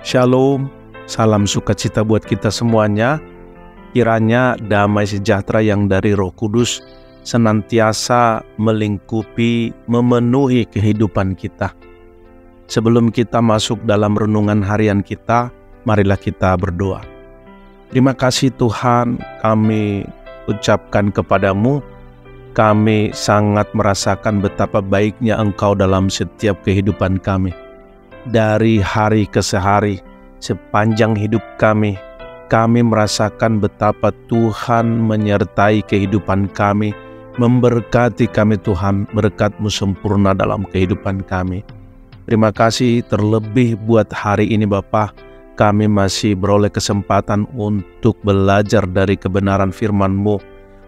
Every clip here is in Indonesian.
Shalom, salam sukacita buat kita semuanya. Kiranya damai sejahtera yang dari Roh Kudus senantiasa melingkupi, memenuhi kehidupan kita. Sebelum kita masuk dalam renungan harian kita, marilah kita berdoa. Terima kasih Tuhan, kami ucapkan kepadamu. Kami sangat merasakan betapa baiknya Engkau dalam setiap kehidupan kami. Dari hari ke hari, sepanjang hidup kami merasakan betapa Tuhan menyertai kehidupan kami, memberkati kami Tuhan, berkat-Mu sempurna dalam kehidupan kami. Terima kasih terlebih buat hari ini Bapa, kami masih beroleh kesempatan untuk belajar dari kebenaran firman-Mu,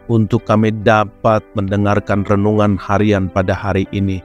untuk kami dapat mendengarkan renungan harian pada hari ini.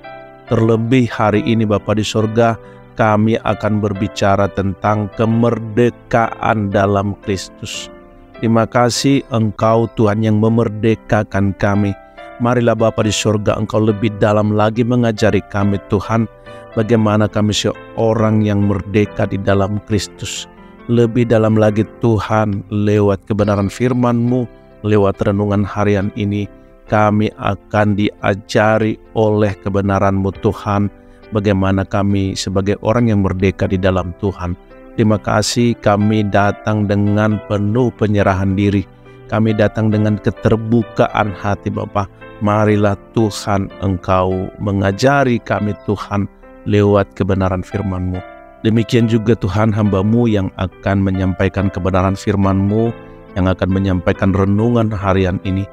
Terlebih hari ini Bapa di sorga, kami akan berbicara tentang kemerdekaan dalam Kristus. Terima kasih Engkau Tuhan yang memerdekakan kami. Marilah Bapa di surga, Engkau lebih dalam lagi mengajari kami Tuhan, bagaimana kami seorang yang merdeka di dalam Kristus. Lebih dalam lagi Tuhan, lewat kebenaran firman-Mu, lewat renungan harian ini, kami akan diajari oleh kebenaran-Mu Tuhan, bagaimana kami sebagai orang yang merdeka di dalam Tuhan. Terima kasih, kami datang dengan penuh penyerahan diri. Kami datang dengan keterbukaan hati Bapa. Marilah Tuhan Engkau mengajari kami Tuhan lewat kebenaran firman-Mu. Demikian juga Tuhan hamba-Mu yang akan menyampaikan kebenaran firman-Mu, yang akan menyampaikan renungan harian ini.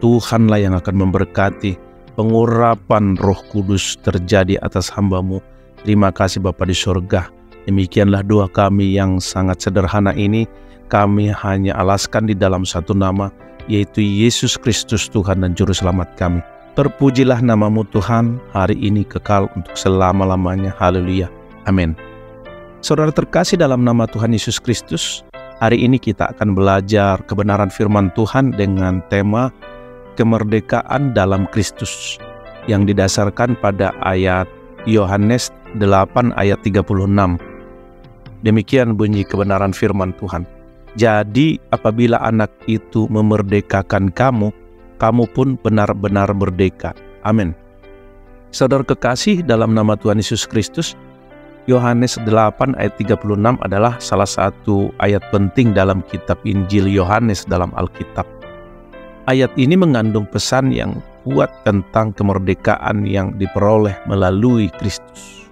Tuhanlah yang akan memberkati. Pengurapan Roh Kudus terjadi atas hamba-Mu. Terima kasih Bapa di sorga. Demikianlah doa kami yang sangat sederhana ini. Kami hanya alaskan di dalam satu nama, yaitu Yesus Kristus Tuhan dan Juru Selamat kami. Terpujilah nama-Mu Tuhan, hari ini kekal untuk selama-lamanya. Haleluya. Amin. Saudara terkasih dalam nama Tuhan Yesus Kristus, hari ini kita akan belajar kebenaran firman Tuhan dengan tema kemerdekaan dalam Kristus, yang didasarkan pada ayat Yohanes 8 ayat 36. Demikian bunyi kebenaran firman Tuhan. Jadi apabila anak itu memerdekakan kamu, kamu pun benar-benar merdeka. Amin. Saudara kekasih dalam nama Tuhan Yesus Kristus, Yohanes 8 ayat 36 adalah salah satu ayat penting dalam kitab Injil Yohanes dalam Alkitab. Ayat ini mengandung pesan yang kuat tentang kemerdekaan yang diperoleh melalui Kristus.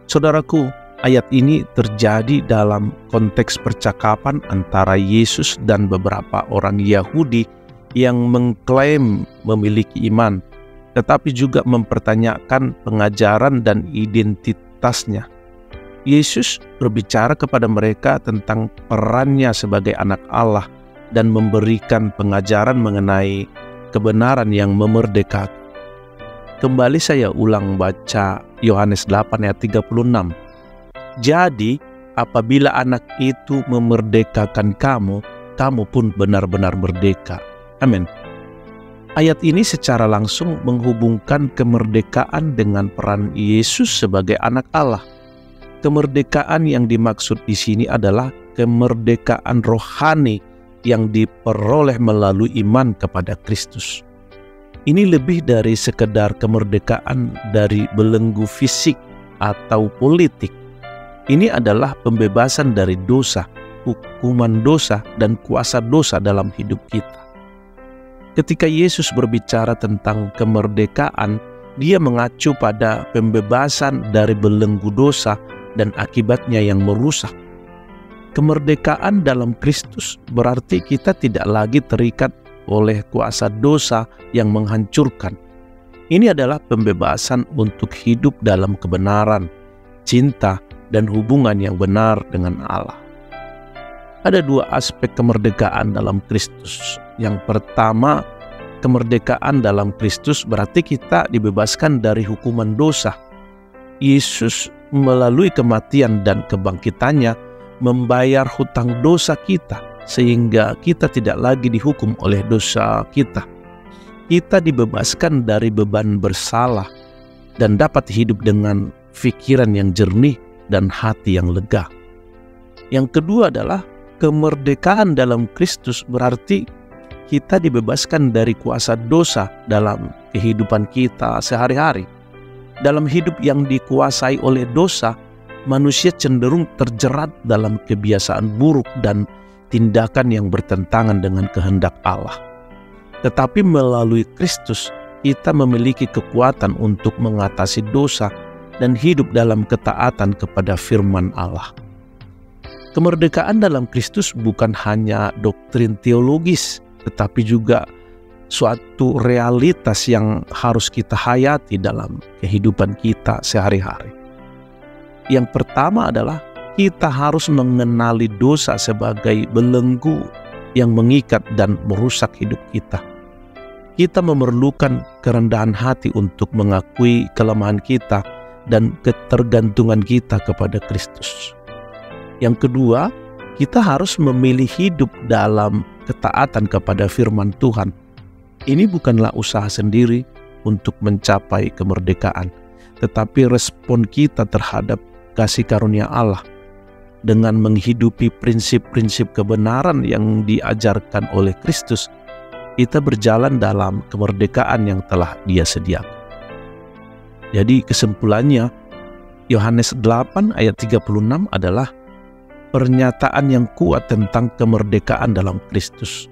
Saudaraku, ayat ini terjadi dalam konteks percakapan antara Yesus dan beberapa orang Yahudi yang mengklaim memiliki iman, tetapi juga mempertanyakan pengajaran dan identitasnya. Yesus berbicara kepada mereka tentang perannya sebagai anak Allah dan memberikan pengajaran mengenai kebenaran yang memerdekakan. Kembali saya ulang baca Yohanes 8 ayat 36. Jadi apabila anak itu memerdekakan kamu, kamu pun benar-benar merdeka. Amin. Ayat ini secara langsung menghubungkan kemerdekaan dengan peran Yesus sebagai anak Allah. Kemerdekaan yang dimaksud di sini adalah kemerdekaan rohani yang diperoleh melalui iman kepada Kristus. Ini lebih dari sekedar kemerdekaan dari belenggu fisik atau politik. Ini adalah pembebasan dari dosa, hukuman dosa, dan kuasa dosa dalam hidup kita. Ketika Yesus berbicara tentang kemerdekaan, Dia mengacu pada pembebasan dari belenggu dosa dan akibatnya yang merusak. Kemerdekaan dalam Kristus berarti kita tidak lagi terikat oleh kuasa dosa yang menghancurkan. Ini adalah pembebasan untuk hidup dalam kebenaran, cinta, dan hubungan yang benar dengan Allah. Ada dua aspek kemerdekaan dalam Kristus. Yang pertama, kemerdekaan dalam Kristus berarti kita dibebaskan dari hukuman dosa. Yesus melalui kematian dan kebangkitannya membayar hutang dosa kita, sehingga kita tidak lagi dihukum oleh dosa kita. Kita dibebaskan dari beban bersalah dan dapat hidup dengan pikiran yang jernih dan hati yang lega. Yang kedua adalah kemerdekaan dalam Kristus berarti kita dibebaskan dari kuasa dosa dalam kehidupan kita sehari-hari. Dalam hidup yang dikuasai oleh dosa, manusia cenderung terjerat dalam kebiasaan buruk dan tindakan yang bertentangan dengan kehendak Allah. Tetapi melalui Kristus, kita memiliki kekuatan untuk mengatasi dosa dan hidup dalam ketaatan kepada firman Allah. Kemerdekaan dalam Kristus bukan hanya doktrin teologis, tetapi juga suatu realitas yang harus kita hayati dalam kehidupan kita sehari-hari. Yang pertama adalah kita harus mengenali dosa sebagai belenggu yang mengikat dan merusak hidup kita. Kita memerlukan kerendahan hati untuk mengakui kelemahan kita dan ketergantungan kita kepada Kristus. Yang kedua, kita harus memilih hidup dalam ketaatan kepada firman Tuhan. Ini bukanlah usaha sendiri untuk mencapai kemerdekaan, tetapi respon kita terhadap kasih karunia Allah dengan menghidupi prinsip-prinsip kebenaran yang diajarkan oleh Kristus. Kita berjalan dalam kemerdekaan yang telah Dia sediakan. Jadi kesimpulannya, Yohanes 8 ayat 36 adalah pernyataan yang kuat tentang kemerdekaan dalam Kristus.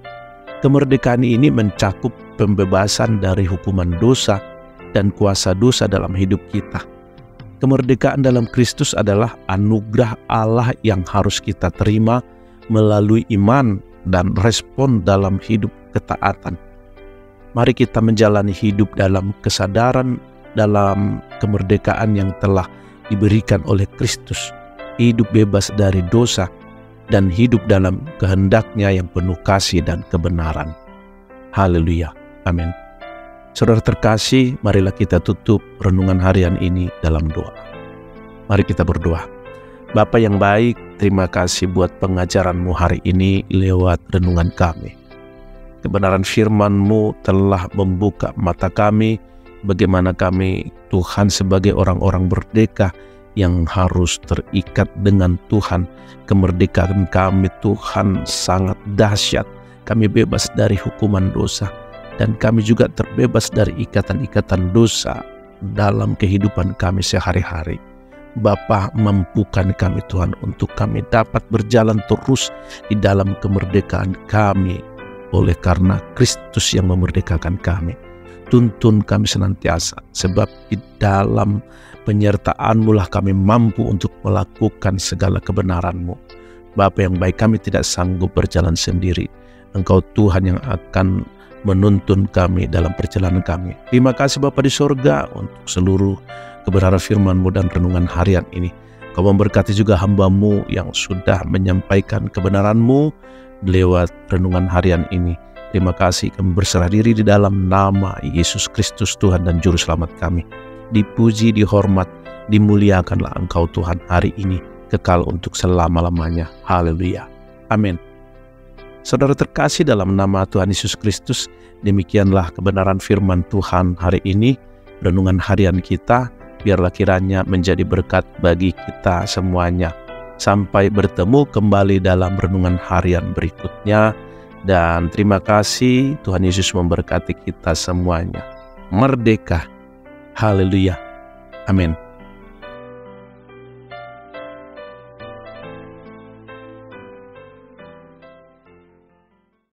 Kemerdekaan ini mencakup pembebasan dari hukuman dosa dan kuasa dosa dalam hidup kita. Kemerdekaan dalam Kristus adalah anugerah Allah yang harus kita terima melalui iman dan respon dalam hidup ketaatan. Mari kita menjalani hidup dalam kesadaran dalam kemerdekaan yang telah diberikan oleh Kristus, hidup bebas dari dosa dan hidup dalam kehendak-Nya yang penuh kasih dan kebenaran. Haleluya. Amin. Saudara terkasih, marilah kita tutup renungan harian ini dalam doa. Mari kita berdoa. Bapa yang baik, terima kasih buat pengajaran-Mu hari ini lewat renungan kami. Kebenaran firman-Mu telah membuka mata kami, bagaimana kami Tuhan sebagai orang-orang merdeka yang harus terikat dengan Tuhan. Kemerdekaan kami Tuhan sangat dahsyat. Kami bebas dari hukuman dosa, dan kami juga terbebas dari ikatan-ikatan dosa dalam kehidupan kami sehari-hari. Bapa, mampukan kami Tuhan untuk kami dapat berjalan terus di dalam kemerdekaan kami oleh karena Kristus yang memerdekakan kami. Tuntun kami senantiasa, sebab di dalam penyertaan-Mu lah kami mampu untuk melakukan segala kebenaran-Mu. Bapa yang baik, kami tidak sanggup berjalan sendiri. Engkau Tuhan yang akan menuntun kami dalam perjalanan kami. Terima kasih Bapa di sorga untuk seluruh kebenaran firman-Mu dan renungan harian ini. Kau memberkati juga hamba-Mu yang sudah menyampaikan kebenaran-Mu lewat renungan harian ini. Terima kasih, kami berserah diri di dalam nama Yesus Kristus Tuhan dan Juru Selamat kami. Dipuji, dihormat, dimuliakanlah Engkau Tuhan hari ini, kekal untuk selama-lamanya. Haleluya. Amin. Saudara terkasih dalam nama Tuhan Yesus Kristus, demikianlah kebenaran firman Tuhan hari ini. Renungan harian kita, biarlah kiranya menjadi berkat bagi kita semuanya. Sampai bertemu kembali dalam renungan harian berikutnya. Dan terima kasih, Tuhan Yesus memberkati kita semuanya. Merdeka. Haleluya. Amin.